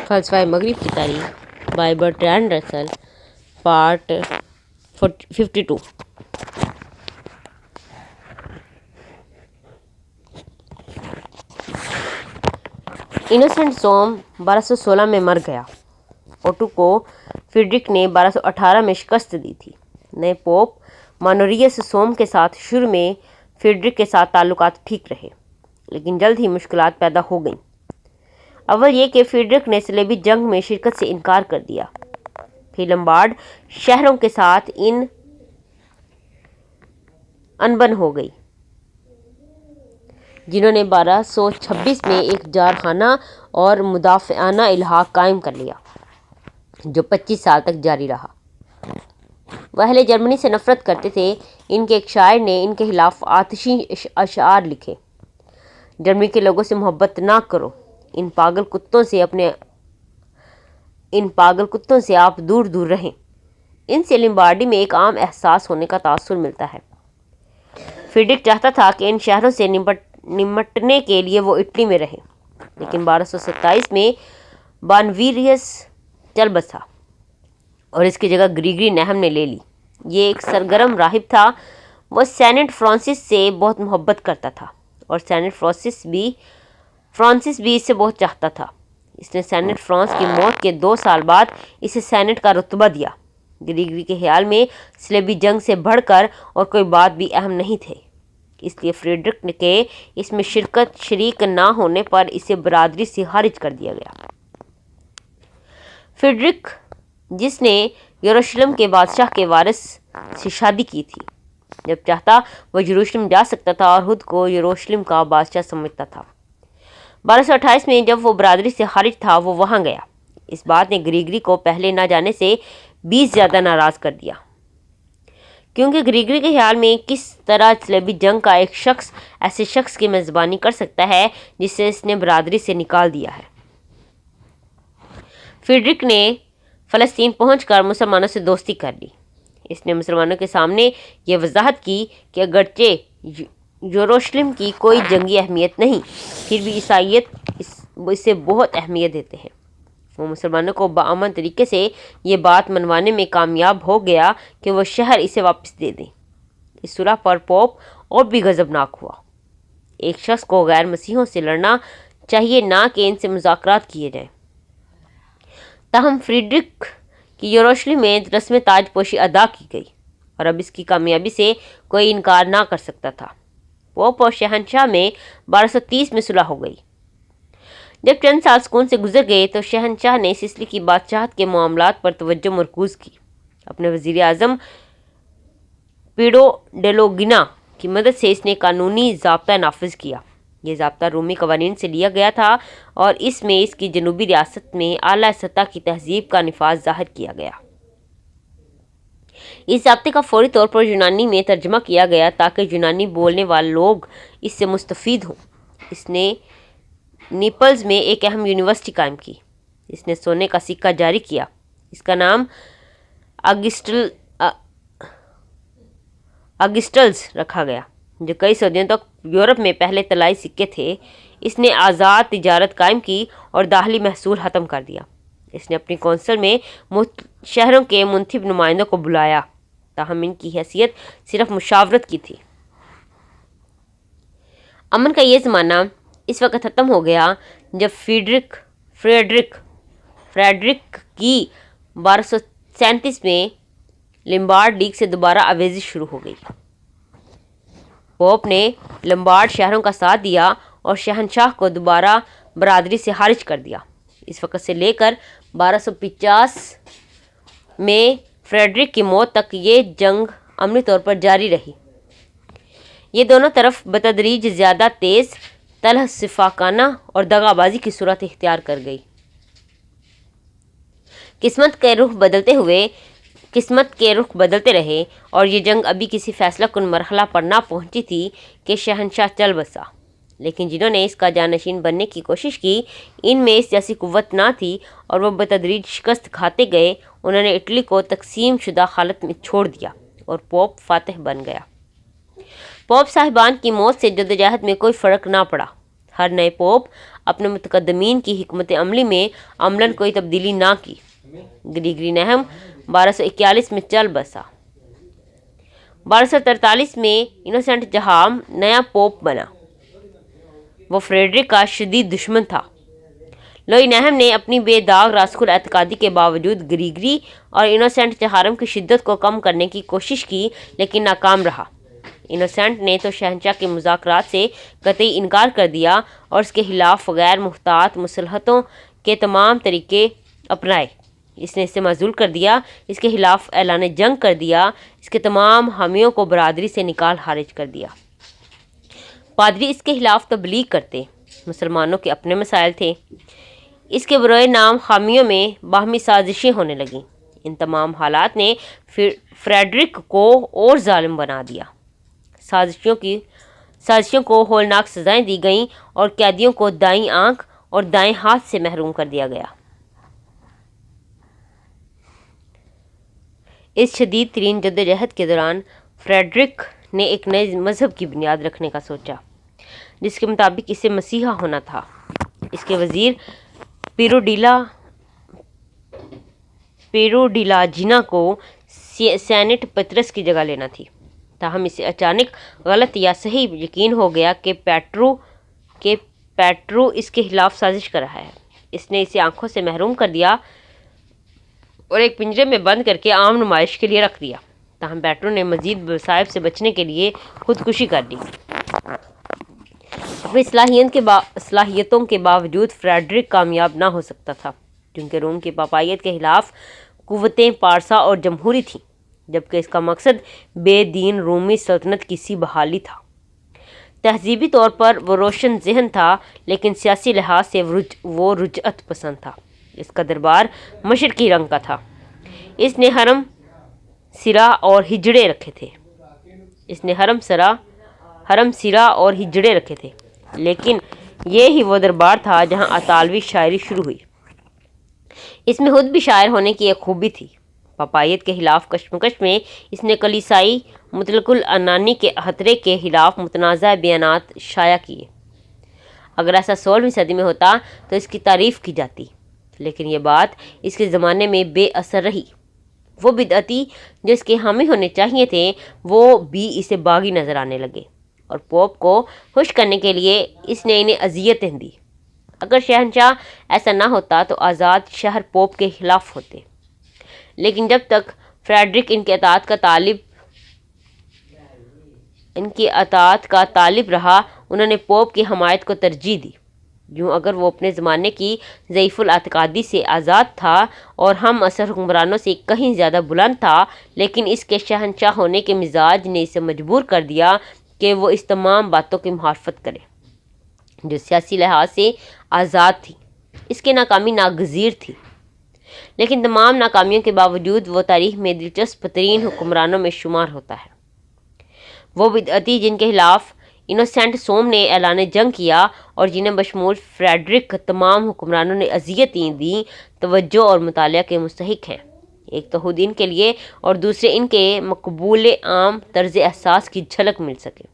فلسفہ مغرب کی تاریخ بائی برٹرانڈ رسل پارٹ 52۔ انوسنٹ سوم 1216 میں مر گیا۔ اوٹو کو فریڈرک نے 1218 میں شکست دی تھی۔ نئے پوپ مانوریس سوم کے ساتھ شروع میں فریڈرک کے ساتھ تعلقات ٹھیک رہے، لیکن جلد ہی مشکلات پیدا ہو گئیں۔ اول یہ کہ فریڈرک نے صلیبی جنگ میں شرکت سے انکار کر دیا، پھر لمبارڈ شہروں کے ساتھ انبن ہو گئی، جنہوں نے 1226 میں ایک جارحانہ اور مدافعانہ الحاق قائم کر لیا جو 25 سال تک جاری رہا۔ وہ اہل جرمنی سے نفرت کرتے تھے۔ ان کے ایک شاعر نے ان کے خلاف آتشی اشعار لکھے: جرمنی کے لوگوں سے محبت نہ کرو، ان پاگل کتوں سے آپ دور دور رہیں۔ ان سے لمبارڈی میں ایک عام احساس ہونے کا تاثر ملتا ہے۔ فریڈرک چاہتا تھا کہ ان شہروں سے نمٹنے کے لیے وہ اٹلی میں رہے، لیکن 1227 میں بانویریس چل بسا اور اس کی جگہ گریگری نہم نے لے لی۔ یہ ایک سرگرم راہب تھا۔ وہ سینٹ فرانسس سے بہت محبت کرتا تھا اور سینٹ فرانسس بھی اس سے بہت چاہتا تھا۔ اس نے سینٹ فرانس کی موت کے 2 سال بعد اسے سینٹ کا رتبہ دیا۔ گریگری کے خیال میں صلیبی جنگ سے بڑھ کر اور کوئی بات بھی اہم نہیں تھی، اس لیے فریڈرک کے اس میں شریک نہ ہونے پر اسے برادری سے خارج کر دیا گیا۔ فریڈرک، جس نے یروشلم کے بادشاہ کے وارث سے شادی کی تھی، جب چاہتا وہ یروشلم جا سکتا تھا اور خود کو یروشلم کا بادشاہ سمجھتا تھا۔ 1228 میں جب وہ برادری سے خارج تھا، وہ وہاں گیا۔ اس بات نے گریگری کو پہلے نہ جانے سے 20 زیادہ ناراض کر دیا، کیونکہ گریگری کے خیال میں کس طرح صلیبی جنگ کا ایک شخص ایسے شخص کی میزبانی کر سکتا ہے جسے اس نے برادری سے نکال دیا ہے۔ فریڈرک نے فلسطین پہنچ کر مسلمانوں سے دوستی کر لی۔ اس نے مسلمانوں کے سامنے یہ وضاحت کی کہ اگرچہ یروشلم کی کوئی جنگی اہمیت نہیں، پھر بھی عیسائیت اسے بہت اہمیت دیتے ہیں۔ وہ مسلمانوں کو بامن طریقے سے یہ بات منوانے میں کامیاب ہو گیا کہ وہ شہر اسے واپس دے دیں۔ اس صلح پر پوپ اور بھی غضبناک ہوا۔ ایک شخص کو غیر مسیحیوں سے لڑنا چاہیے، نہ کہ ان سے مذاکرات کیے جائیں۔ تاہم فریڈرک کی یروشلم میں رسم تاج پوشی ادا کی گئی اور اب اس کی کامیابی سے کوئی انکار نہ کر سکتا تھا۔ پوپ اور شہنشاہ میں 1230 میں صلح ہو گئی۔ جب چند سال سکون سے گزر گئے تو شہنشاہ نے سسلی کی بادشاہت کے معاملات پر توجہ مرکوز کی۔ اپنے وزیر اعظم پیڈو ڈیلوگنا کی مدد سے اس نے قانونی ضابطہ نافذ کیا۔ یہ ضابطہ رومی قوانین سے لیا گیا تھا اور اس میں اس کی جنوبی ریاست میں اعلیٰ سطح کی تہذیب کا نفاذ ظاہر کیا گیا۔ اس ضابطے کا فوری طور پر یونانی میں ترجمہ کیا گیا تاکہ یونانی بولنے والے لوگ اس سے مستفید ہوں۔ اس نے نیپلز میں ایک اہم یونیورسٹی قائم کی۔ اس نے سونے کا سکہ جاری کیا۔ اس کا نام آگسٹلز رکھا گیا، جو کئی صدیوں تک یورپ میں پہلے طلائی سکے تھے۔ اس نے آزاد تجارت قائم کی اور داخلی محصول ختم کر دیا۔ اس نے اپنی کونسل میں شہروں کے منتخب نمائندوں کو بلایا، تاہم ان کی حیثیت صرف مشاورت کی تھی۔ امن کا یہ زمانہ اس وقت ختم ہو گیا جب فریڈرک کی 1237 میں لمبارڈ لیگ سے دوبارہ آویزی شروع ہو گئی۔ پوپ نے لمبارڈ شہروں کا ساتھ دیا اور شہنشاہ کو دوبارہ برادری سے خارج کر دیا۔ اس وقت سے لے کر 1250 میں فریڈرک کی موت تک یہ جنگ عملی طور پر جاری رہی۔ یہ دونوں طرف بتدریج زیادہ تیز، طلح شفاقانہ اور دغا بازی کی صورت اختیار کر گئی۔ قسمت کے رخ بدلتے رہے اور یہ جنگ ابھی کسی فیصلہ کن مرحلہ پر نہ پہنچی تھی کہ شہنشاہ چل بسا، لیکن جنہوں نے اس کا جانشین بننے کی کوشش کی، ان میں اس جیسی قوت نہ تھی اور وہ بتدریج شکست کھاتے گئے۔ انہوں نے اٹلی کو تقسیم شدہ حالت میں چھوڑ دیا اور پوپ فاتح بن گیا۔ پوپ صاحبان کی موت سے جدوجہد میں کوئی فرق نہ پڑا۔ ہر نئے پوپ اپنے متقدمین کی حکمت عملی میں عملاً کوئی تبدیلی نہ کی۔ گریگری نہم 1241 میں چل بسا۔ 1243 میں انوسینٹ جہام نیا پوپ بنا۔ وہ فریڈرک کا شدید دشمن تھا۔ لوئی نہم نے اپنی بے داغ راسخ الاعتقادی کے باوجود گریگری اور انوسینٹ چہارم کی شدت کو کم کرنے کی کوشش کی، لیکن ناکام رہا۔ انوسینٹ نے تو شہنشاہ کے مذاکرات سے قطعی انکار کر دیا اور اس کے خلاف غیر محتاط مصالحتوں کے تمام طریقے اپنائے۔ اس نے اسے معزول کر دیا، اس کے خلاف اعلان جنگ کر دیا، اس کے تمام حامیوں کو برادری سے نکال خارج کر دیا۔ پادری اس کے خلاف تبلیغ کرتے، مسلمانوں کے اپنے مسائل تھے۔ اس کے بروئے نام حامیوں میں باہمی سازشیں ہونے لگیں۔ ان تمام حالات نے فریڈرک کو اور ظالم بنا دیا۔ سازشیوں کو ہولناک سزائیں دی گئیں اور قیدیوں کو دائیں آنکھ اور دائیں ہاتھ سے محروم کر دیا گیا۔ اس شدید ترین جدوجہد کے دوران فریڈرک نے ایک نئے مذہب کی بنیاد رکھنے کا سوچا، جس کے مطابق اسے مسیحا ہونا تھا۔ اس کے وزیر پیرو ڈیلا جینا کو سینٹ پطرس کی جگہ لینا تھی۔ تاہم اسے اچانک غلط یا صحیح یقین ہو گیا کہ پیٹرو اس کے خلاف سازش کر رہا ہے۔ اس نے اسے آنکھوں سے محروم کر دیا اور ایک پنجرے میں بند کر کے عام نمائش کے لیے رکھ دیا۔ تاہم پیٹرو نے مزید مصائب سے بچنے کے لیے خودکشی کر لی۔ اپنی صلاحیتوں کے باوجود فریڈرک کامیاب نہ ہو سکتا تھا، کیونکہ روم کی پاپائیت کے خلاف قوتیں پارسا اور جمہوری تھیں، جبکہ اس کا مقصد بے دین رومی سلطنت کی سی بحالی تھا۔ تہذیبی طور پر وہ روشن ذہن تھا، لیکن سیاسی لحاظ سے وہ رجعت پسند تھا۔ اس کا دربار مشرقی رنگ کا تھا۔ اس نے حرم سرا اور ہجڑے رکھے تھے، لیکن یہ ہی وہ دربار تھا جہاں اطالوی شاعری شروع ہوئی۔ اس میں خود بھی شاعر ہونے کی ایک خوبی تھی۔ پاپائیت کے خلاف کشمکش میں اس نے کلیسائی مطلق العنانی کے خطرے کے خلاف متنازع بیانات شائع کیے۔ اگر ایسا 16ویں صدی میں ہوتا تو اس کی تعریف کی جاتی، لیکن یہ بات اس کے زمانے میں بے اثر رہی۔ وہ بدعتی جو اس کے حامی ہونے چاہیے تھے، وہ بھی اسے باغی نظر آنے لگے، اور پوپ کو خوش کرنے کے لیے اس نے انہیں اذیتیں دی۔ اگر شہنشاہ ایسا نہ ہوتا تو آزاد شہر پوپ کے خلاف ہوتے، لیکن جب تک فریڈرک ان کی اطاعت کا طالب رہا، انہوں نے پوپ کی حمایت کو ترجیح دی۔ یوں اگر وہ اپنے زمانے کی ضعیف الاعتقادی سے آزاد تھا اور ہم عصر حکمرانوں سے کہیں زیادہ بلند تھا، لیکن اس کے شہنشاہ ہونے کے مزاج نے اسے مجبور کر دیا کہ وہ اس تمام باتوں کی مخالفت کرے جو سیاسی لحاظ سے آزاد تھی۔ اس کی ناکامی ناگزیر تھی، لیکن تمام ناکامیوں کے باوجود وہ تاریخ میں دلچسپ ترین حکمرانوں میں شمار ہوتا ہے۔ وہ بدعتی جن کے خلاف انوسینٹ سوم نے اعلان جنگ کیا اور جنہیں بشمول فریڈرک تمام حکمرانوں نے اذیتیں دیں، توجہ اور مطالعہ کے مستحق ہیں۔ ایک تو خود ان کے لیے اور دوسرے ان کے مقبول عام طرز احساس کی جھلک مل سکے،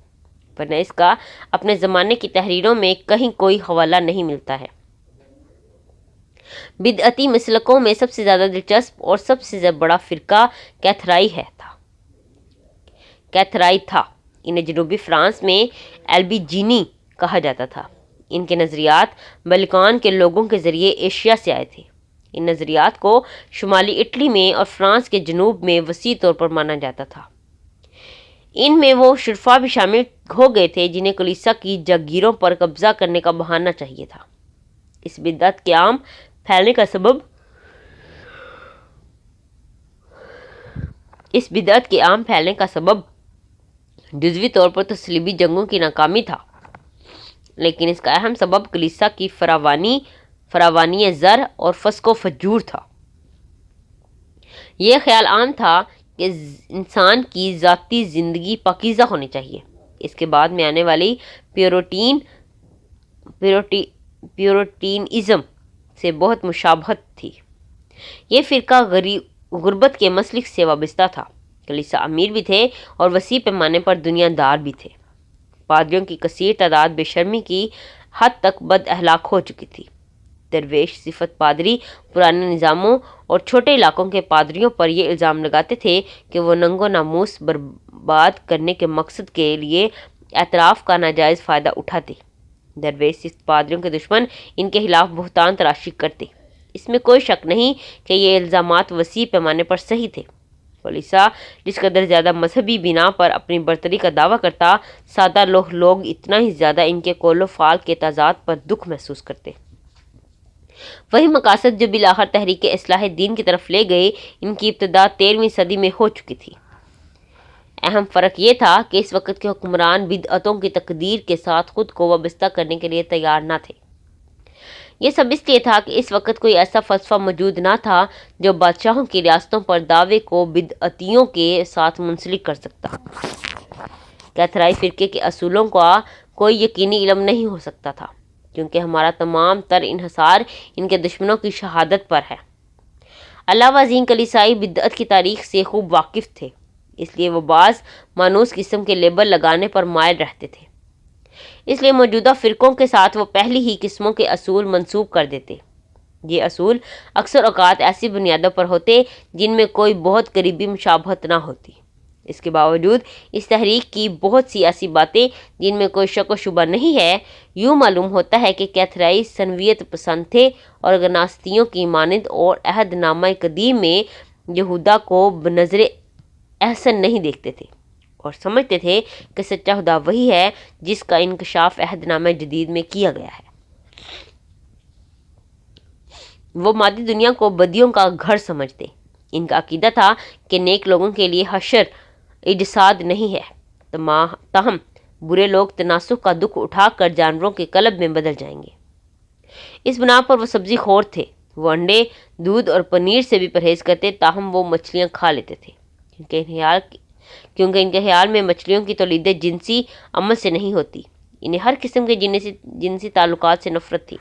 ورنہ اس کا اپنے زمانے کی تحریروں میں کہیں کوئی حوالہ نہیں ملتا ہے۔ بدعتی مسلکوں میں سب سے زیادہ دلچسپ اور سب سے بڑا فرقہ کیتھرائی تھا۔ انہیں جنوبی فرانس میں البیجینی کہا جاتا تھا۔ ان کے نظریات بلقان کے لوگوں کے ذریعے ایشیا سے آئے تھے۔ ان نظریات کو شمالی اٹلی میں اور فرانس کے جنوب میں وسیع طور پر مانا جاتا تھا۔ ان میں وہ شرفا بھی شامل ہو گئے تھے جنہیں کلیسا کی جاگیروں پر قبضہ کرنے کا بہانہ چاہیے تھا۔ اس بدعت کے عام پھیلنے کا سبب جزوی طور پر تو صلیبی جنگوں کی ناکامی تھا، لیکن اس کا اہم سبب کلیسا کی فراوانی زر اور فسق و فجور تھا۔ یہ خیال عام تھا کہ انسان کی ذاتی زندگی پاکیزہ ہونی چاہیے۔ اس کے بعد میں آنے والی پیوریٹینزم سے بہت مشابہت تھی۔ یہ فرقہ غربت کے مسلک سے وابستہ تھا۔ کلیسا امیر بھی تھے اور وسیع پیمانے پر دنیا دار بھی تھے۔ پادریوں کی کثیر تعداد بے شرمی کی حد تک بد اخلاق ہو چکی تھی۔ درویش صفت پادری پرانے نظاموں اور چھوٹے علاقوں کے پادریوں پر یہ الزام لگاتے تھے کہ وہ ننگ و ناموس برباد کرنے کے مقصد کے لیے اعتراف کا ناجائز فائدہ اٹھاتے۔ درویش صفت پادریوں کے دشمن ان کے خلاف بہتان تراشی کرتے۔ اس میں کوئی شک نہیں کہ یہ الزامات وسیع پیمانے پر صحیح تھے۔ کلیسا جس قدر زیادہ مذہبی بنا پر اپنی برتری کا دعویٰ کرتا، سادہ لوگ اتنا ہی زیادہ ان کے قول و فعل کے تضاد پر دکھ محسوس کرتے۔ وہی مقاصد جو بالآخر تحریک اصلاح دین کی طرف لے گئے، ان کی ابتدا 13ویں صدی میں ہو چکی تھی۔ اہم فرق یہ تھا کہ اس وقت کے حکمران بدعتوں کی تقدیر کے ساتھ خود کو وابستہ کرنے کے لیے تیار نہ تھے۔ یہ سب اس لیے تھا کہ اس وقت کوئی ایسا فلسفہ موجود نہ تھا جو بادشاہوں کی ریاستوں پر دعوے کو بدعتیوں کے ساتھ منسلک کر سکتا۔ کیتھرائی فرقے کے اصولوں کا کوئی یقینی علم نہیں ہو سکتا تھا، کیونکہ ہمارا تمام تر انحصار ان کے دشمنوں کی شہادت پر ہے۔ علاوہ ازیں کلیسائی بدعت کی تاریخ سے خوب واقف تھے، اس لیے وہ بعض مانوس قسم کے لیبل لگانے پر مائل رہتے تھے۔ اس لیے موجودہ فرقوں کے ساتھ وہ پہلی ہی قسموں کے اصول منسوب کر دیتے۔ یہ اصول اکثر اوقات ایسی بنیادوں پر ہوتے جن میں کوئی بہت قریبی مشابہت نہ ہوتی۔ اس کے باوجود اس تحریک کی بہت سی ایسی باتیں جن میں کوئی شک و شبہ نہیں ہے، یوں معلوم ہوتا ہے کہ کیتھرائی سنویت پسند تھے اور گناسطیوں کی مانند اور عہد نامہ قدیم میں یہودا کو بنظر احسن نہیں دیکھتے تھے اور سمجھتے تھے کہ سچا خدا وہی ہے جس کا انکشاف عہد نامہ جدید میں کیا گیا ہے۔ وہ مادی دنیا کو بدیوں کا گھر سمجھتے۔ ان کا عقیدہ تھا کہ نیک لوگوں کے لیے حشر اجساد نہیں ہے، تاہم برے لوگ تناسخ کا دکھ اٹھا کر جانوروں کے قلب میں بدل جائیں گے۔ اس بنا پر وہ سبزی خور تھے۔ وہ انڈے، دودھ اور پنیر سے بھی پرہیز کرتے، تاہم وہ مچھلیاں کھا لیتے تھے، کیونکہ ان کے خیال میں مچھلیوں کی تولید جنسی عمل سے نہیں ہوتی۔ انہیں ہر قسم کے جنسی تعلقات سے نفرت تھی۔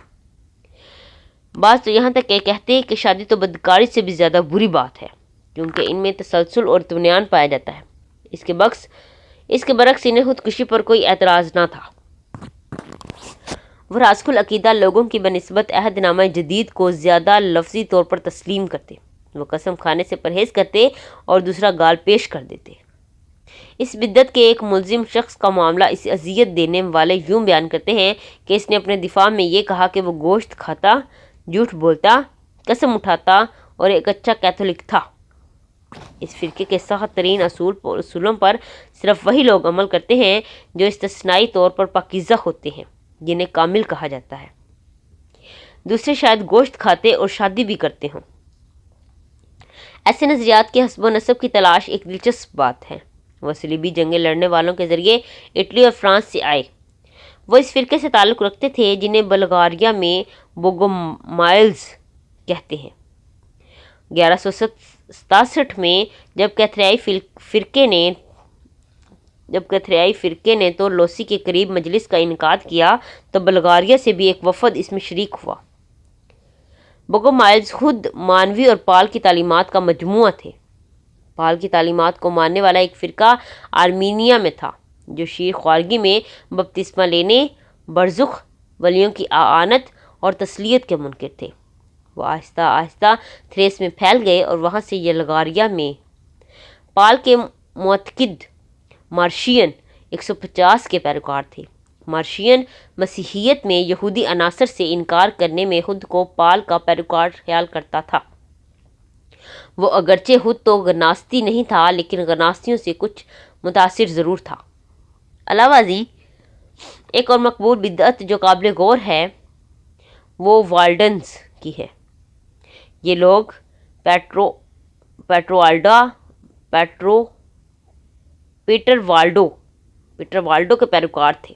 بعض تو یہاں تک کہ کہتے کہ شادی تو بدکاری سے بھی زیادہ بری بات ہے، کیونکہ ان میں تسلسل اور اطمینان پایا جاتا ہے۔ اس کے برعکس انہیں خودکشی پر کوئی اعتراض نہ تھا۔ وہ راسخ العقیدہ لوگوں کی بنسبت عہد نامہ جدید کو زیادہ لفظی طور پر تسلیم کرتے۔ وہ قسم کھانے سے پرہیز کرتے اور دوسرا گال پیش کر دیتے۔ اس بدعت کے ایک ملزم شخص کا معاملہ اسے اذیت دینے والے یوں بیان کرتے ہیں کہ اس نے اپنے دفاع میں یہ کہا کہ وہ گوشت کھاتا، جھوٹ بولتا، قسم اٹھاتا اور ایک اچھا کیتھولک تھا۔ اس فرقے کے سخت ترین اصولوں پر صرف وہی لوگ عمل کرتے ہیں جو استثنائی طور پر پاکیزہ ہوتے ہیں، جنہیں کامل کہا جاتا ہے۔ دوسرے شاید گوشت کھاتے اور شادی بھی کرتے ہوں۔ ایسے نظریات کے حسب و نسب کی تلاش ایک دلچسپ بات ہے۔ وہ صلیبی جنگیں لڑنے والوں کے ذریعے اٹلی اور فرانس سے آئے۔ وہ اس فرقے سے تعلق رکھتے تھے جنہیں بلغاریہ میں بوگومائلز کہتے ہیں۔ 1167 میں جب کیتھرائی فرقے نے تو لوسی کے قریب مجلس کا انعقاد کیا تو بلغاریہ سے بھی ایک وفد اس میں شریک ہوا۔ بوگومائلز خود مانوی اور پال کی تعلیمات کا مجموعہ تھے۔ پال کی تعلیمات کو ماننے والا ایک فرقہ آرمینیا میں تھا جو شیر خوارگی میں بپتسمہ لینے، برزخ، ولیوں کی اعانت اور تسلیت کے منکر تھے۔ وہ آہستہ آہستہ تھریس میں پھیل گئے اور وہاں سے بلغاریہ میں۔ پال کے معتقد مارشین 150 کے پیروکار تھے۔ مارشین مسیحیت میں یہودی عناصر سے انکار کرنے میں خود کو پال کا پیروکار خیال کرتا تھا۔ وہ اگرچہ خود تو گناستی نہیں تھا، لیکن گناستیوں سے کچھ متاثر ضرور تھا۔ علاوہ ازیں ایک اور مقبول بدعت جو قابل غور ہے وہ والڈنز کی ہے۔ یہ لوگ پیٹر والڈو کے پیروکار تھے۔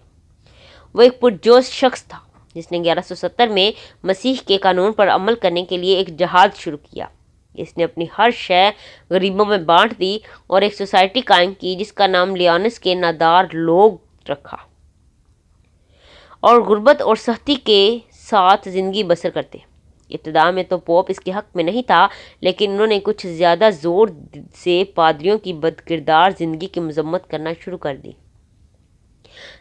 وہ ایک پرجوش شخص تھا جس نے 1170 میں مسیح کے قانون پر عمل کرنے کے لیے ایک جہاد شروع کیا۔ اس نے اپنی ہر شے غریبوں میں بانٹ دی اور ایک سوسائٹی قائم کی جس کا نام لیونس کے نادار لوگ رکھا، اور غربت اور سختی کے ساتھ زندگی بسر کرتے۔ ابتدا میں تو پوپ اس کے حق میں نہیں تھا، لیکن انہوں نے کچھ زیادہ زور سے پادریوں کی بدکردار زندگی کی مذمت کرنا شروع کر دی۔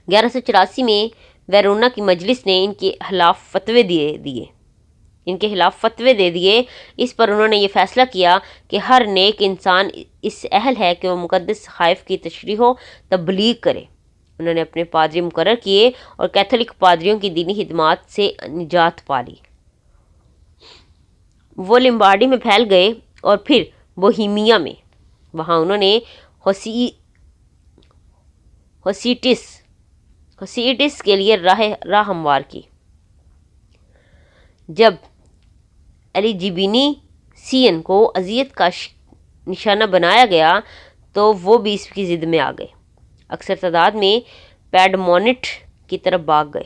1184 میں ویرونا کی مجلس نے ان کے خلاف فتوے دے دیے۔ اس پر انہوں نے یہ فیصلہ کیا کہ ہر نیک انسان اس اہل ہے کہ وہ مقدس صحائف کی تشریح و تبلیغ کرے۔ انہوں نے اپنے پادری مقرر کیے اور کیتھولک پادریوں کی دینی خدمات سے نجات پا لی۔ وہ لمبارڈی میں پھیل گئے اور پھر بوہیمیا میں، وہاں انہوں نے ہوسیٹس کے لیے راہ ہموار کی۔ جب ایلیجبینیسین کو اذیت کا نشانہ بنایا گیا تو وہ بھی اس کی ضد میں آ گئے، اکثر تعداد میں پیڈمونٹ کی طرف بھاگ گئے۔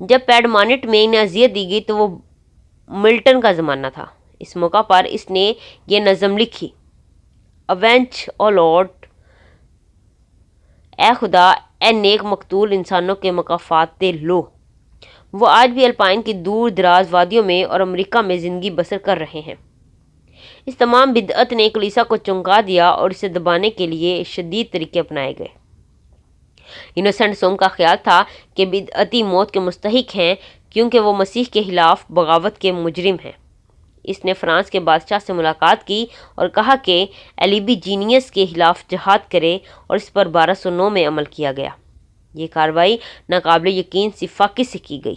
جب پیڈمونٹ میں انہیں اذیت دی گئی تو وہ ملٹن کا زمانہ تھا۔ اس موقع پر اس نے یہ نظم لکھی: اوینچ او لارڈ، اے خدا، اے نیک مقتول انسانوں کے مکافات دے لو۔ وہ آج بھی الپائن کی دور دراز وادیوں میں اور امریکہ میں زندگی بسر کر رہے ہیں۔ اس تمام بدعت نے کلیسا کو چونکا دیا اور اسے دبانے کے لیے شدید طریقے اپنائے گئے۔ انوسنٹ سوم کا خیال تھا کہ بدعتی موت کے مستحق ہیں کیونکہ وہ مسیح کے خلاف بغاوت کے مجرم ہیں۔ اس نے فرانس کے بادشاہ سے ملاقات کی اور کہا کہ ایلیبیجینیس کے خلاف جہاد کرے، اور اس پر 1209 میں عمل کیا گیا۔ یہ کارروائی ناقابل یقین سی فاقے سے کی گئی۔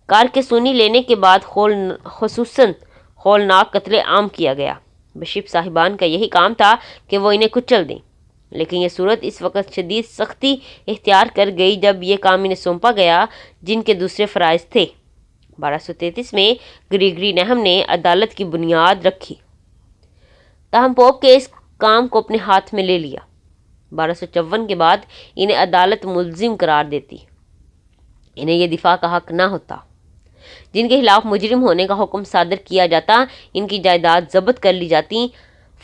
کارکیسونی لینے کے بعد خصوصاً ہولناک قتل عام کیا گیا۔ بشپ صاحبان کا یہی کام تھا کہ وہ انہیں کچل دیں، لیکن یہ صورت اس وقت شدید سختی اختیار کر گئی جب یہ کام انہیں سونپا گیا جن کے دوسرے فرائض تھے۔ 1233 میں گریگری نہم نے عدالت کی بنیاد رکھی، تاہم پوپ کے اس کام کو اپنے ہاتھ میں لے لیا۔ 1254 کے بعد انہیں عدالت ملزم قرار دیتی، انہیں یہ دفاع کا حق نہ ہوتا۔ جن کے خلاف مجرم ہونے کا حکم صادر کیا جاتا ان کی جائیداد ضبط کر لی جاتی۔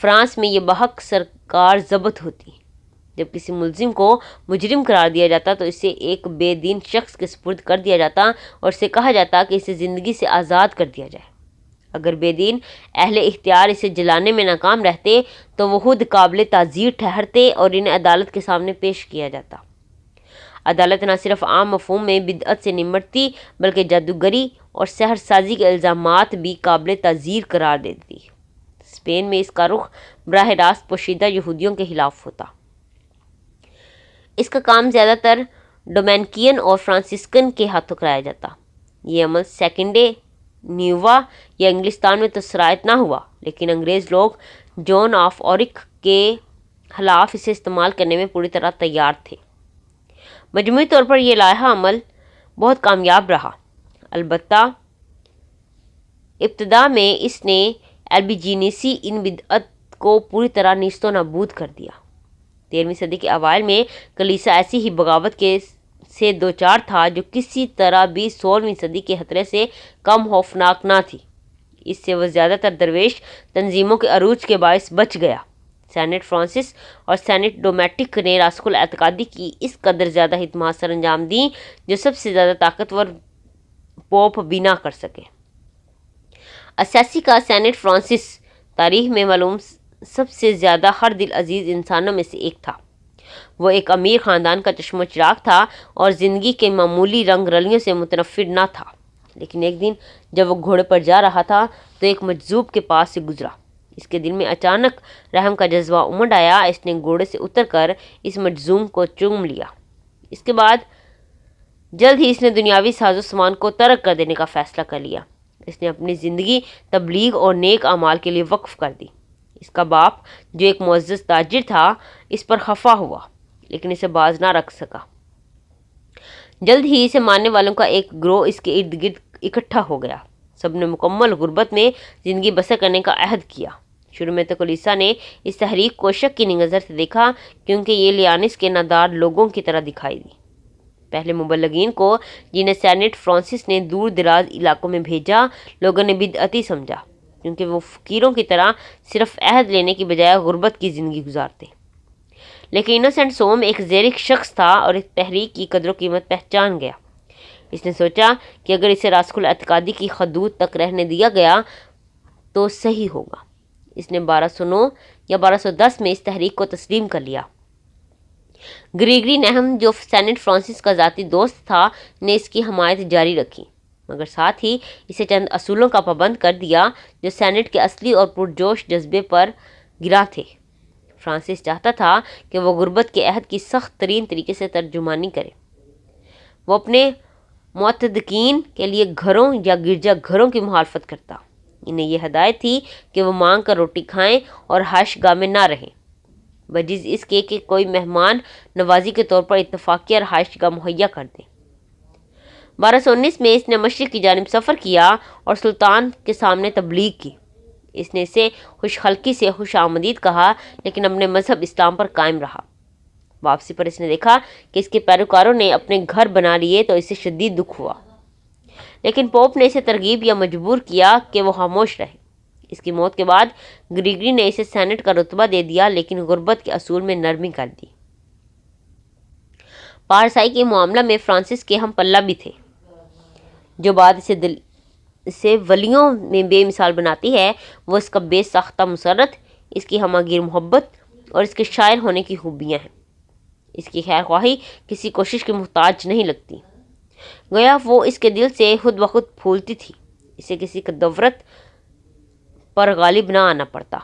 فرانس میں یہ بحق سرکار ضبط ہوتی۔ جب کسی ملزم کو مجرم قرار دیا جاتا تو اسے ایک بے دین شخص کے سپرد کر دیا جاتا اور اسے کہا جاتا کہ اسے زندگی سے آزاد کر دیا جائے۔ اگر بے دین اہل اختیار اسے جلانے میں ناکام رہتے تو وہ خود قابل تعزیر ٹھہرتے اور انہیں عدالت کے سامنے پیش کیا جاتا۔ عدالت نہ صرف عام مفہوم میں بدعت سے نمٹتی بلکہ جادوگری اور سحر سازی کے الزامات بھی قابل تعزیر قرار دیتی۔ اسپین میں اس کا رخ براہ راست پوشیدہ یہودیوں کے خلاف ہوتا۔ اس کا کام زیادہ تر ڈومینیکین اور فرانسسکن کے ہاتھوں کرایا جاتا۔ یہ عمل سیکنڈے نیوا یا انگلستان میں تو سرایت نہ ہوا، لیکن انگریز لوگ جون آف آرک کے خلاف اسے استعمال کرنے میں پوری طرح تیار تھے۔ مجموعی طور پر یہ لائحہ عمل بہت کامیاب رہا، البتہ ابتدا میں اس نے ایلبیجینیسی ان بدعت کو پوری طرح نیست و نابود کر دیا۔ 13ویں صدی کے اوائل میں کلیسا ایسی ہی بغاوت سے دوچار تھا جو کسی طرح بھی 16ویں صدی کے خطرے سے کم خوفناک نہ تھی۔ اس سے وہ زیادہ تر درویش تنظیموں کے عروج کے باعث بچ گیا۔ سینٹ فرانسس اور سینٹ ڈومیٹک نے راسخ الاعتقادی کی اس قدر زیادہ خدمات سر انجام دیں جو سب سے زیادہ طاقتور پوپ بھی نہ کر سکے۔ اسیسی کا سینٹ فرانسس تاریخ میں معلوم سب سے زیادہ ہر دل عزیز انسانوں میں سے ایک تھا۔ وہ ایک امیر خاندان کا چشم و چراغ تھا اور زندگی کے معمولی رنگ رلیوں سے متنفر نہ تھا۔ لیکن ایک دن جب وہ گھوڑے پر جا رہا تھا تو ایک مجذوب کے پاس سے گزرا۔ اس کے دل میں اچانک رحم کا جذبہ امڈ آیا۔ اس نے گھوڑے سے اتر کر اس مجذوم کو چوم لیا۔ اس کے بعد جلد ہی اس نے دنیاوی ساز و سامان کو ترک کر دینے کا فیصلہ کر لیا۔ اس نے اپنی زندگی تبلیغ اور نیک اعمال کے لیے وقف کر دی۔ اس کا باپ جو ایک معزز تاجر تھا اس پر خفا ہوا لیکن اسے باز نہ رکھ سکا۔ جلد ہی اسے ماننے والوں کا ایک گروہ اس کے ارد گرد اکٹھا ہو گیا۔ سب نے مکمل غربت میں زندگی بسر کرنے کا عہد کیا۔ شروع میں تو کلیسا نے اس تحریک کو شک کی نظر سے دیکھا کیونکہ یہ لیانس کے نادار لوگوں کی طرح دکھائی دی۔ پہلے مبلغین کو جنہیں سینٹ فرانسس نے دور دراز علاقوں میں بھیجا لوگوں نے بدعتی سمجھا کیونکہ وہ فقیروں کی طرح صرف عہد لینے کی بجائے غربت کی زندگی گزارتے۔ لیکن انوسنٹ سوم ایک زیرک شخص تھا اور اس تحریک کی قدر و قیمت پہچان گیا۔ اس نے سوچا کہ اگر اسے راسخ الاعتقادی کی حدود تک رہنے دیا گیا تو صحیح ہوگا۔ اس نے 1209 یا 1210 میں اس تحریک کو تسلیم کر لیا۔ گریگری نہم جو سینٹ فرانسس کا ذاتی دوست تھا نے اس کی حمایت جاری رکھی، مگر ساتھ ہی اسے چند اصولوں کا پابند کر دیا جو سینٹ کے اصلی اور پرجوش جذبے پر گراں تھے۔ فرانسس چاہتا تھا کہ وہ غربت کے عہد کی سخت ترین طریقے سے ترجمانی کرے۔ وہ اپنے معتدقین کے لیے گھروں یا گرجا گھروں کی مخالفت کرتا۔ انہیں یہ ہدایت تھی کہ وہ مانگ کر روٹی کھائیں اور حائش گاہ میں نہ رہیں، بجز اس کے کہ کوئی مہمان نوازی کے طور پر اتفاقیہ رہائش گاہ مہیا کر دیں۔ 1219 میں اس نے مشرق کی جانب سفر کیا اور سلطان کے سامنے تبلیغ کی۔ اس نے اسے خوش خلقی سے خوش آمدید کہا، لیکن اپنے مذہب اسلام پر قائم رہا۔ واپسی پر اس نے دیکھا کہ اس کے پیروکاروں نے اپنے گھر بنا لیے تو اسے شدید دکھ ہوا، لیکن پوپ نے اسے ترغیب یا مجبور کیا کہ وہ خاموش رہے۔ اس کی موت کے بعد گریگری نے اسے سینٹ کا رتبہ دے دیا، لیکن غربت کے اصول میں نرمی کر دی۔ پارسائی کے معاملہ میں فرانسس کے ہم پلہ بھی تھے، جو بعد اسے ولیوں میں بے مثال بناتی ہے۔ وہ اس کا بے ساختہ مسرت، اس کی ہمہ گیر محبت اور اس کے شاعر ہونے کی خوبیاں ہیں۔ اس کی خیر خواہی کسی کوشش کی محتاج نہیں لگتی، گویا وہ اس کے دل سے خود بخود پھولتی تھی۔ اسے کسی دعوت پر غالب نہ آنا پڑتا،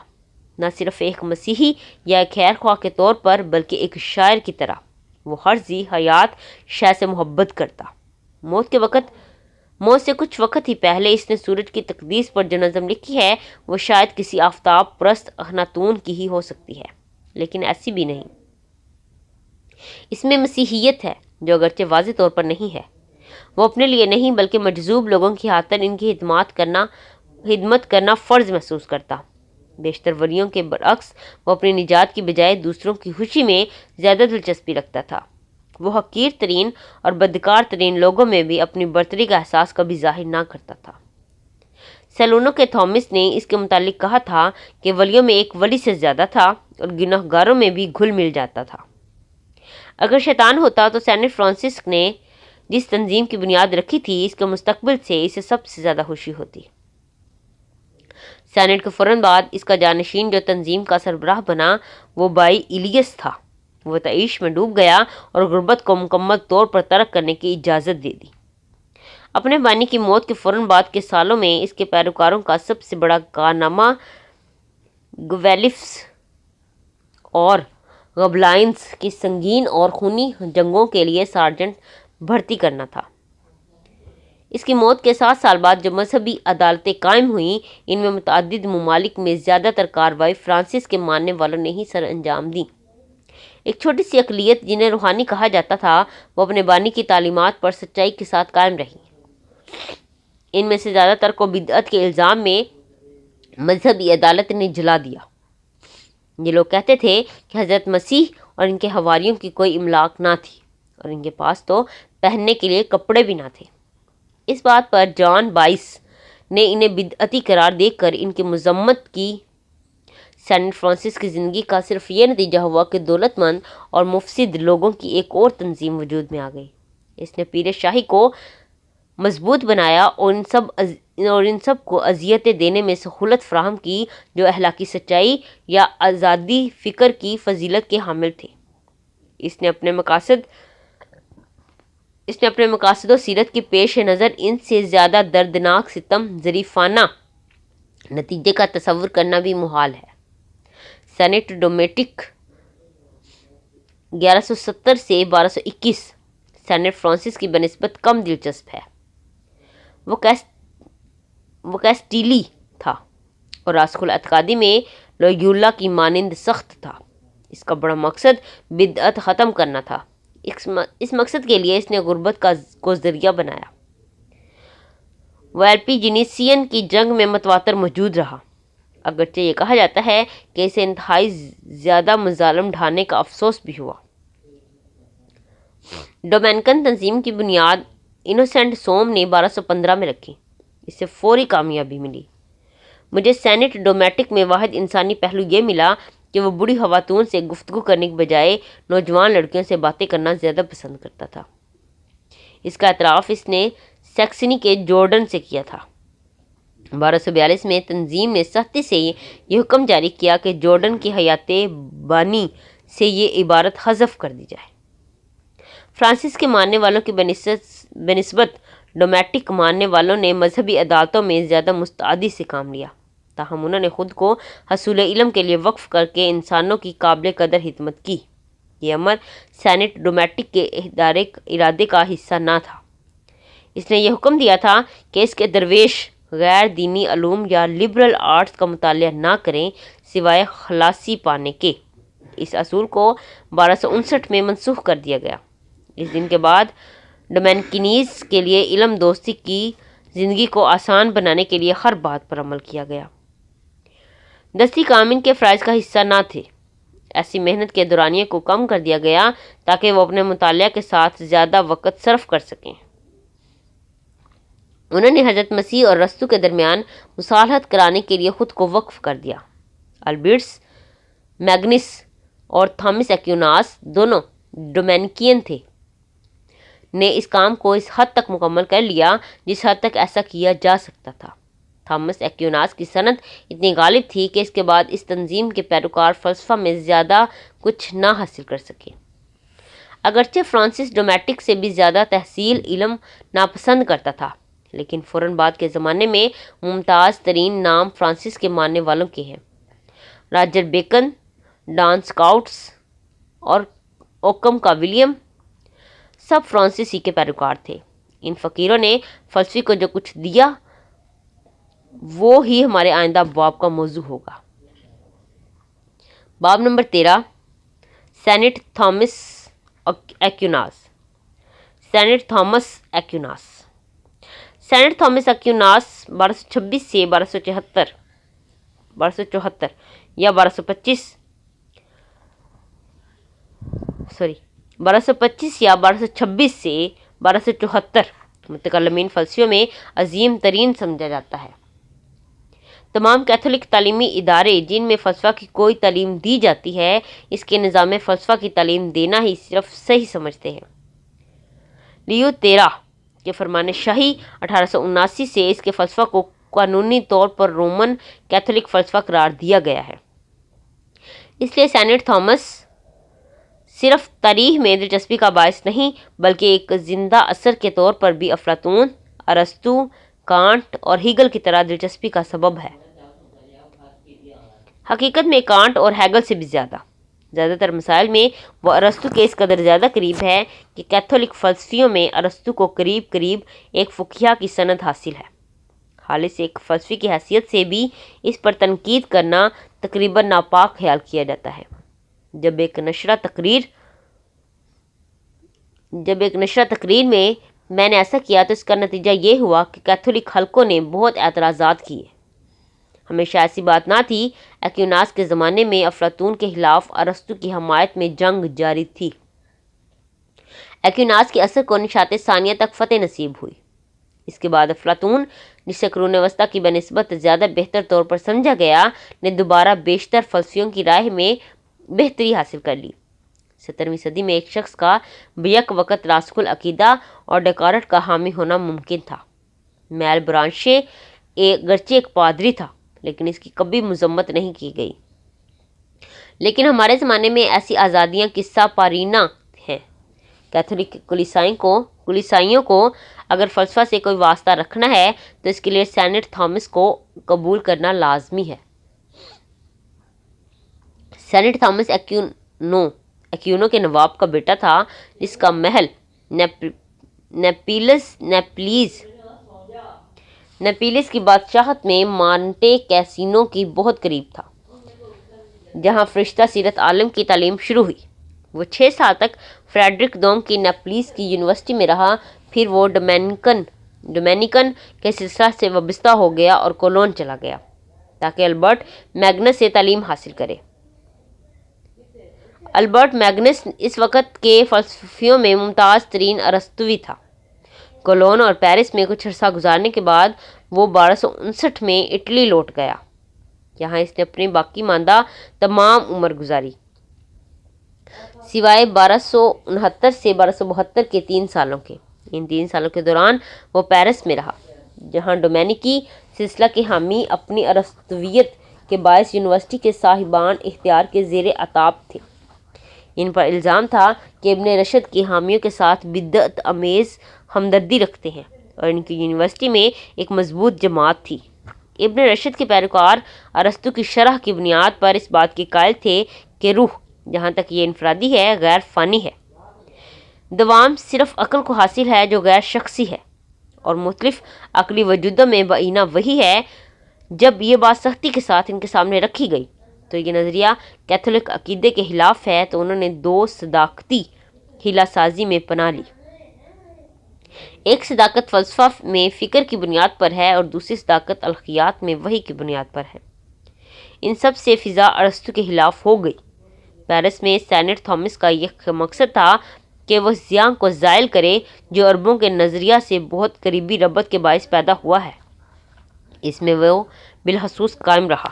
نہ صرف ایک مسیحی یا ایک خیر خواہ کے طور پر، بلکہ ایک شاعر کی طرح۔ وہ ہر ذی حیات شے سے محبت کرتا۔ موت سے کچھ وقت ہی پہلے اس نے سورج کی تقدیس پر جو نظم لکھی ہے وہ شاید کسی آفتاب پرست اخناتون کی ہی ہو سکتی ہے، لیکن ایسی بھی نہیں۔ اس میں مسیحیت ہے، جو اگرچہ واضح طور پر نہیں ہے۔ وہ اپنے لیے نہیں بلکہ مجذوب لوگوں کی خاطر ان کی خدمت کرنا فرض محسوس کرتا۔ بیشتر ولیوں کے برعکس وہ اپنی نجات کی بجائے دوسروں کی خوشی میں زیادہ دلچسپی رکھتا تھا۔ وہ حقیر ترین اور بدکار ترین لوگوں میں بھی اپنی برتری کا احساس کبھی ظاہر نہ کرتا تھا۔ سیلونو کے تھامس نے اس کے متعلق کہا تھا کہ ولیوں میں ایک ولی سے زیادہ تھا اور گناہ گاروں میں بھی گھل مل جاتا تھا۔ اگر شیطان ہوتا تو سینٹ فرانسس نے جس تنظیم کی بنیاد رکھی تھی، اس کے مستقبل سے اسے سب سے زیادہ خوشی ہوتی۔ سینٹ کے فوراً بعد اس کا جانشین جو تنظیم کا سربراہ بنا وہ بائی ایلیس تھا۔ وہ تعیش میں ڈوب گیا اور غربت کو مکمل طور پر ترک کرنے کی اجازت دے دی۔ اپنے بانی کی موت کے فوراً بعد کے سالوں میں اس کے پیروکاروں کا سب سے بڑا کارنامہ گویلفس اور غبلائنز کی سنگین اور خونی جنگوں کے لیے سارجنٹ بھرتی کرنا تھا۔ اس کی موت کے 7 سال بعد جو مذہبی عدالتیں قائم ہوئیں، ان میں متعدد ممالک میں زیادہ تر کارروائی فرانسس کے ماننے والوں نے ہی سر انجام دی۔ ایک چھوٹی سی اقلیت جنہیں روحانی کہا جاتا تھا، وہ اپنے بانی کی تعلیمات پر سچائی کے ساتھ قائم رہی۔ ان میں سے زیادہ تر کو بدعت کے الزام میں مذہبی عدالت نے جلا دیا۔ یہ لوگ کہتے تھے کہ حضرت مسیح اور ان کے حواریوں کی کوئی املاک نہ تھی، اور ان کے پاس تو پہننے کے لیے کپڑے بھی نہ تھے۔ اس بات پر جان بائیس نے انہیں بدعتی قرار دے کر ان کی مذمت کی۔ سینٹ فرانسس کی زندگی کا صرف یہ نتیجہ ہوا کہ دولت مند اور مفسد لوگوں کی ایک اور تنظیم وجود میں آ گئی۔ اس نے پیر شاہی کو مضبوط بنایا اور ان سب کو اذیتیں دینے میں سہولت فراہم کی جو اخلاقی سچائی یا آزادی فکر کی فضیلت کے حامل تھے۔ اس نے اپنے مقاصد و سیرت کے پیش نظر ان سے زیادہ دردناک ستم ظریفانہ نتیجے کا تصور کرنا بھی محال ہے۔ سینٹ ڈومیٹک 1170 سے 1221 سینٹ فرانسس کی بنسبت کم دلچسپ ہے۔ وہ کیسٹیلی تھا اور راسخ الاعتقادی میں لویولا کی مانند سخت تھا۔ اس کا بڑا مقصد بدعت ختم کرنا تھا۔ اس مقصد کے لیے اس نے غربت کو ذریعہ بنایا۔ وہ الپیجنیسین کی جنگ میں متواتر موجود رہا، اگرچہ یہ کہا جاتا ہے کہ اسے انتہائی زیادہ مظالم ڈھانے کا افسوس بھی ہوا۔ ڈومینیکن تنظیم کی بنیاد انوسینٹ سوم نے 1215 میں رکھی۔ اسے فوری کامیابی ملی۔ مجھے سینٹ ڈومیٹک میں واحد انسانی پہلو یہ ملا کہ وہ بوڑھی خواتون سے گفتگو کرنے کے بجائے نوجوان لڑکیوں سے باتیں کرنا زیادہ پسند کرتا تھا۔ اس کا اعتراف اس نے سیکسنی کے جورڈن سے کیا تھا۔ 1242 میں تنظیم نے سختی سے یہ حکم جاری کیا کہ جورڈن کی حیات بانی سے یہ عبارت حذف کر دی جائے۔ فرانسس کے ماننے والوں کی بنسبت ڈومیٹک ماننے والوں نے مذہبی عدالتوں میں زیادہ مستعدی سے کام لیا، تاہم انہوں نے خود کو حصول علم کے لیے وقف کر کے انسانوں کی قابل قدر خدمت کی۔ یہ امر سینٹ ڈومیٹک کے ارادے کا حصہ نہ تھا۔ اس نے یہ حکم دیا تھا کہ اس کے درویش غیر دینی علوم یا لبرل آرٹس کا مطالعہ نہ کریں سوائے خلاصی پانے کے۔ اس اصول کو 1259 میں منسوخ کر دیا گیا۔ اس دن کے بعد ڈومینیکنیز کے لیے علم دوستی کی زندگی کو آسان بنانے کے لیے ہر بات پر عمل کیا گیا۔ دستی کام ان کے فرائض کا حصہ نہ تھے۔ ایسی محنت کے دورانیے کو کم کر دیا گیا تاکہ وہ اپنے مطالعہ کے ساتھ زیادہ وقت صرف کر سکیں۔ انہوں نے حضرت مسیح اور ارسطو کے درمیان مصالحت کرانے کے لیے خود کو وقف کر دیا۔ البرٹس میگنس اور تھامس ایکویناس دونوں ڈومینیکین تھے، نے اس کام کو اس حد تک مکمل کر لیا جس حد تک ایسا کیا جا سکتا تھا۔ تھامس ایکویناس کی سند اتنی غالب تھی کہ اس کے بعد اس تنظیم کے پیروکار فلسفہ میں زیادہ کچھ نہ حاصل کر سکے۔ اگرچہ فرانسس ڈومیٹک سے بھی زیادہ تحصیل علم ناپسند کرتا تھا، لیکن فوراً بعد کے زمانے میں ممتاز ترین نام فرانسس کے ماننے والوں کے ہیں۔ راجر بیکن، ڈان سکاؤٹس اور اوکم کا ولیم سب فرانسس ہی کے پیروکار تھے۔ ان فقیروں نے فلسفے کو جو کچھ دیا وہ ہی ہمارے آئندہ باب کا موضوع ہوگا۔ باب نمبر 13، saint Thomas Aquinas. Saint Thomas Aquinas 1226 سے 1274 یا 1225 یا 1226 سے 1274 متکلمین فلسفیوں میں عظیم ترین سمجھا جاتا ہے۔ تمام کیتھولک تعلیمی ادارے جن میں فلسفہ کی کوئی تعلیم دی جاتی ہے اس کے نظام فلسفہ کی تعلیم دینا ہی صرف صحیح سمجھتے ہیں۔ لیو 13 کے فرمان شاہی 1879 سے اس کے فلسفہ کو قانونی طور پر رومن کیتھولک فلسفہ قرار دیا گیا ہے۔ اس لیے سینٹ تھامس صرف تاریخ میں دلچسپی کا باعث نہیں بلکہ ایک زندہ اثر کے طور پر بھی افلاطون، ارسطو، کانٹ اور ہیگل کی طرح دلچسپی کا سبب ہے۔ حقیقت میں کانٹ اور ہیگل سے بھی زیادہ تر مسائل میں وہ ارسطو کے اس قدر زیادہ قریب ہے کہ کیتھولک فلسفیوں میں ارسطو کو قریب ایک فقیہ کی سند حاصل ہے۔ خالص ایک فلسفی کی حیثیت سے بھی اس پر تنقید کرنا تقریباً ناپاک خیال کیا جاتا ہے۔ جب ایک نشرہ تقریر میں نے ایسا کیا تو اس کا نتیجہ یہ ہوا کہ کیتھولک حلقوں نے بہت اعتراضات کیے۔ ہمیشہ ایسی بات نہ تھی۔ ایکویناس کے زمانے میں افلاطون کے خلاف ارسطو کی حمایت میں جنگ جاری تھی۔ ایکویناس کے اثر کو نشاط ثانیہ تک فتح نصیب ہوئی۔ اس کے بعد افلاطون، جسے قرون وسطیٰ کی بنسبت زیادہ بہتر طور پر سمجھا گیا، نے دوبارہ بیشتر فلسفیوں کی راہ میں بہتری حاصل کر لی۔ 17ویں صدی میں ایک شخص کا بیک وقت راسخ العقیدہ اور ڈیکارٹ کا حامی ہونا ممکن تھا۔ میل برانشے گرچہ ایک پادری تھا لیکن اس کی کبھی مذمت نہیں کی گئی۔ لیکن ہمارے زمانے میں ایسی آزادیاں قصہ پارینہ ہیں۔ کیتھولک کلیسائیوں کو اگر فلسفہ سے کوئی واسطہ رکھنا ہے تو اس کے لیے سینٹ تھامس کو قبول کرنا لازمی ہے۔ سینٹ تھامس ایکوینو کے نواب کا بیٹا تھا جس کا محل نیپلیز کی بادشاہت میں مانٹے کیسینو کی بہت قریب تھا، جہاں فرشتہ سیرت عالم کی تعلیم شروع ہوئی۔ وہ 6 سال تک فریڈرک دوم کی نیپلیز کی یونیورسٹی میں رہا، پھر وہ ڈومینیکن کے سلسلہ سے وابستہ ہو گیا اور کولون چلا گیا تاکہ البرٹ میگنس سے تعلیم حاصل کرے۔ البرٹ میگنس اس وقت کے فلسفیوں میں ممتاز ترین ارسطوی تھا۔ کولون اور پیرس میں کچھ عرصہ گزارنے کے بعد وہ 1259 میں اٹلی لوٹ گیا۔ یہاں اس نے اپنی باقی ماندہ تمام عمر گزاری، سوائے 1269 سے 1272 کے 3 سالوں کے۔ ان 3 سالوں کے دوران وہ پیرس میں رہا، جہاں ڈومینیکی سلسلہ کے حامی اپنی ارسطویت کے باعث یونیورسٹی کے صاحبان اختیار کے زیر عتاب تھے۔ ان پر الزام تھا کہ ابن رشد کی حامیوں کے ساتھ بدعت امیز ہمدردی رکھتے ہیں اور ان کی یونیورسٹی میں ایک مضبوط جماعت تھی۔ ابن رشد کے پیروکار ارسطو کی شرح کی بنیاد پر اس بات کے قائل تھے کہ روح، جہاں تک یہ انفرادی ہے، غیر فانی ہے۔ دوام صرف عقل کو حاصل ہے جو غیر شخصی ہے، اور مختلف عقلی وجودوں میں بعینہ وہی ہے۔ جب یہ بات سختی کے ساتھ ان کے سامنے رکھی گئی تو یہ نظریہ کیتھولک عقیدے کے خلاف ہے، تو انہوں نے دو صداقتی ہیلہ سازی میں پناہ لی۔ ایک صداقت فلسفہ میں فکر کی بنیاد پر ہے اور دوسری صداقت الخیات میں وحی کی بنیاد پر ہے۔ ان سب سے فضا ارسطو کے خلاف ہو گئی۔ پیرس میں سینٹ تھامس کا یہ مقصد تھا کہ وہ اس ضیاع کو زائل کرے جو عربوں کے نظریہ سے بہت قریبی ربط کے باعث پیدا ہوا ہے۔ اس میں وہ بالخصوص قائم رہا۔